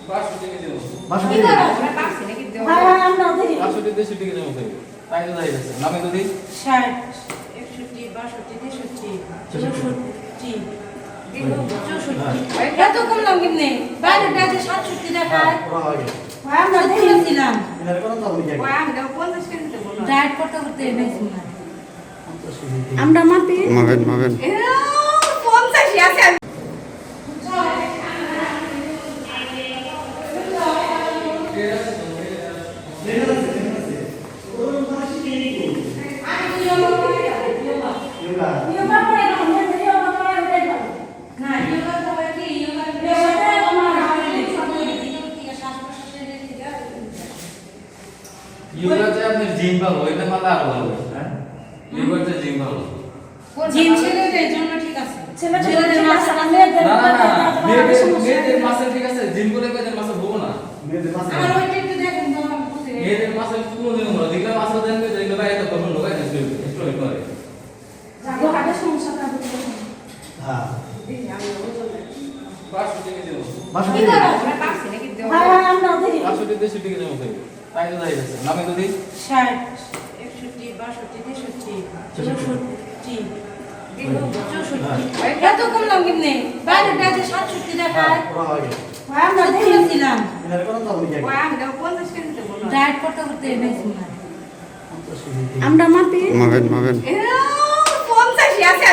500 টাকা দেবো। কি করো আমরা পাচ্ছি নাকি দেও হ্যাঁ আমরা দিই 500 টাকা 150 টাকা দেবো ভাই। তাই তো যাই যাচ্ছে। নামে তো দিই 60 61 62 63 64 এত কম দাম কিনে বাইরে টাকা 67 টাকা ভাই আমরা দিয়েছিলাম এর কোন দাম নেই ভাই আমি দাও 50 কেজি দেব না ডায়েট করতে করতে এনেছি না 50 কেজি আমরা মাপি মাবেন 50 আছে ইয়োগাতে আপনি জিম ভালো এটা মাথা আরো ভালো হ্যাঁ ইয়োগাতে জিম ভালো জিম ছেলেদের জন্য ঠিক আছে ছেলেদের মাসেল মেয়েদের মাসেল ঠিক আছে জিম করে মেয়েদের মাসেল হবো না মেয়েদের মাসে আর ওইটা একটু দেখেন তো আমি বুঝি মেয়েদের মাসেল পুরো দিন হলো দেখলে মাসেল দেখবে দেখলে ভাই এটা কখন লোক আছে স্টোরি করে যাবো আগে সমস্যাটা বুঝতে হ্যাঁ দেখি আমি ওজন 500 টাকা দেবো কি করো আমরা পাচ্ছি নাকি দেও হ্যাঁ আমরা দিই 500 টাকা 150 টাকা দেবো ভাই। তাই তো যাই যাচ্ছে। নামে তো দিই 60 61 62 63 64 এত কম দাম কিনে বাইরে টাকা 67 টাকা ভাই আমরা দিয়েছিলাম এর কোন দাম নেই ভাই আমি দাও 50 কেজি দেব না ডায়েট করতে করতে এনেছি না 50 কেজি আমরা মাপি মাবেন 50 আছে